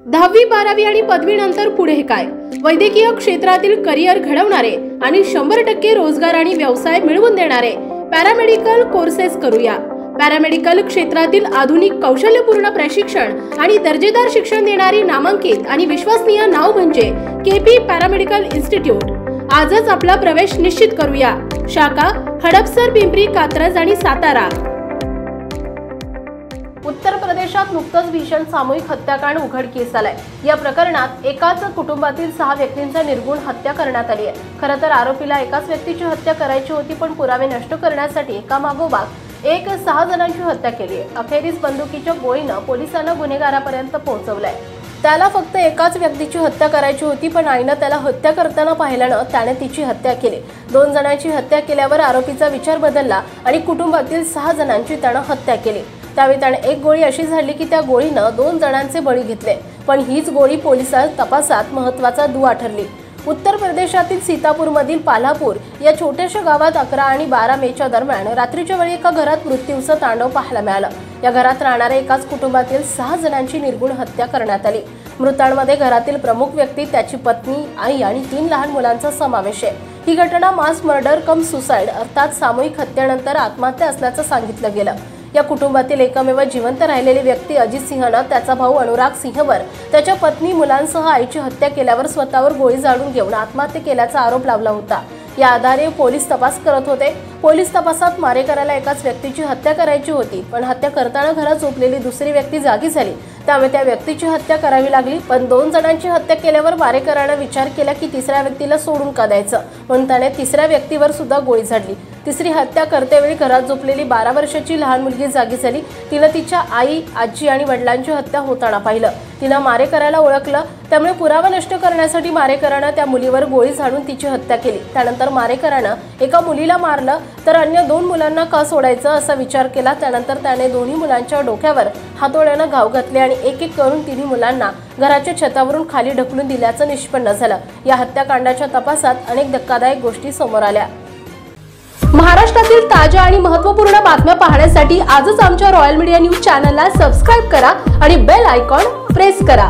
10वी 12वी आणि पदवीनंतर पुढे काय? वैद्यकीय क्षेत्रातील करिअर घडवणारे आणि 100% रोजगार आणि व्यवसाय मिळवून देणारे पॅरामेडिकल कोर्सेस करूया। पॅरामेडिकल क्षेत्रातील आधुनिक कौशल्यपूर्ण प्रशिक्षण आणि दर्जेदार शिक्षण देणारी नामांकित आणि विश्वसनीय नाव म्हणजे केपी पॅरामेडिकल इन्स्टिट्यूट। आजच आपला प्रवेश निश्चित करूया। शाखा हडपसर, पिंपरी, कात्रज आणि सातारा। उत्तर प्रदेशात नुकतंच भीषण सामूहिक हत्याकांड उघडकीस आलाय। या प्रकरणात एकाच कुटुंबातील 6 व्यक्तींचा निर्गुण हत्या करण्यात आली आहे। खरं तर आरोपीला एकाच व्यक्तीची हत्या करायची होती, पण पुरावे नष्ट करण्यासाठी एकामागोमाग एक 6 जणांची हत्या केली आहे। अखेरीस बंदुकीच्या गोळीनं पोलिसांना गुन्हेगारापर्यंत पोहोचवलंय। त्याला फक्त एकाच व्यक्तीची हत्या करायची होती, पण आईनं त्याला हत्या करताना पाहिल्यानं त्याने तिची हत्या केली। 2 जणांची हत्या केल्यावर आरोपीचा विचार बदलला आणि कुटुंबातील 6 जणांची त्यानं हत्या केली। त्यावेळी त्याने एक गोळी अशी झाडली की त्या गोळीनं 2 जणांचे बळी घेतले, पण हीच गोळी पोलिसांच्या तपासात महत्त्वाचा दुवा ठरली। उत्तर प्रदेशातील सीतापूरमधील पाल्हापूर या छोट्याशा गावात 11 आणि 12 मेच्या दरम्यान रात्रीच्या वेळी एका घरात मृत्यूचं तांडव पाहायला मिळालं। या घरात राहणाऱ्या एकाच कुटुंबातील 6 जणांची निर्गुण हत्या करण्यात आली। मृतांमध्ये घरातील प्रमुख व्यक्ती, त्याची पत्नी, आई आणि 3 लहान मुलांचा समावेश आहे। ही घटना मास मर्डर कम सुसाइड अर्थात सामूहिक हत्येनंतर आत्महत्या असल्याचं सांगितलं गेलं। या कुटुंबातील एकमेव जिवंत राहिलेली व्यक्ती अजित सिंहनं त्याचा भाऊ अनुराग सिंहवर त्याच्या पत्नी, मुलांसह आईची हत्या केल्यावर स्वतःवर गोळी झाडून घेऊन आत्महत्या केल्याचा आरोप लावला होता। या आधारे पोलीस तपास करत होते। पोलीस तपासात मारेकऱ्याला एकाच व्यक्तीची हत्या करायची होती, पण हत्या करताना घरात झोपलेली दुसरी व्यक्ती जागी झाली, त्यामुळे त्या व्यक्तीची हत्या करावी लागली। पण 2 जणांची हत्या केल्यावर मारेकऱ्याने विचार केला की तिसऱ्या व्यक्तीला सोडून का द्यायचं, म्हणून त्याने तिसऱ्या व्यक्तीवर सुद्धा गोळी झाडली। तिसरी हत्या करतेवेळी घरात झोपलेली 12 वर्षाची लहान मुलगी जागी झाली। तिने तिच्या आई, आजी आणि वडिलांची हत्या होताना पाहिलं। तिने मारेकऱ्याला ओळखलं, त्यामुळे पुरावा नष्ट करण्यासाठी मारेकऱ्याने त्या मुलीवर गोळी झाडून तिची हत्या केली। त्यानंतर मारेकऱ्याने एका मुलीला मारलं तर अन्य 2 मुलांना का सोडायचं असा विचार केला। त्यानंतर त्याने दोन्ही मुलांच्या डोक्यावर हातोड्यानं घाव घातले आणि एक करून 3 मुलांना घराच्या छतावरून खाली ढकलून दिल्याचं निष्पन्न झालं। या हत्याकांडाच्या तपासात अनेक धक्कादायक गोष्टी समोर आल्या। महाराष्ट्रातील ताज्या आणि महत्त्वपूर्ण बातम्या पाहण्यासाठी आजच आमच्या रॉयल मीडिया न्यूज चॅनलला सबस्क्राइब करा आणि बेल आयकॉन प्रेस करा।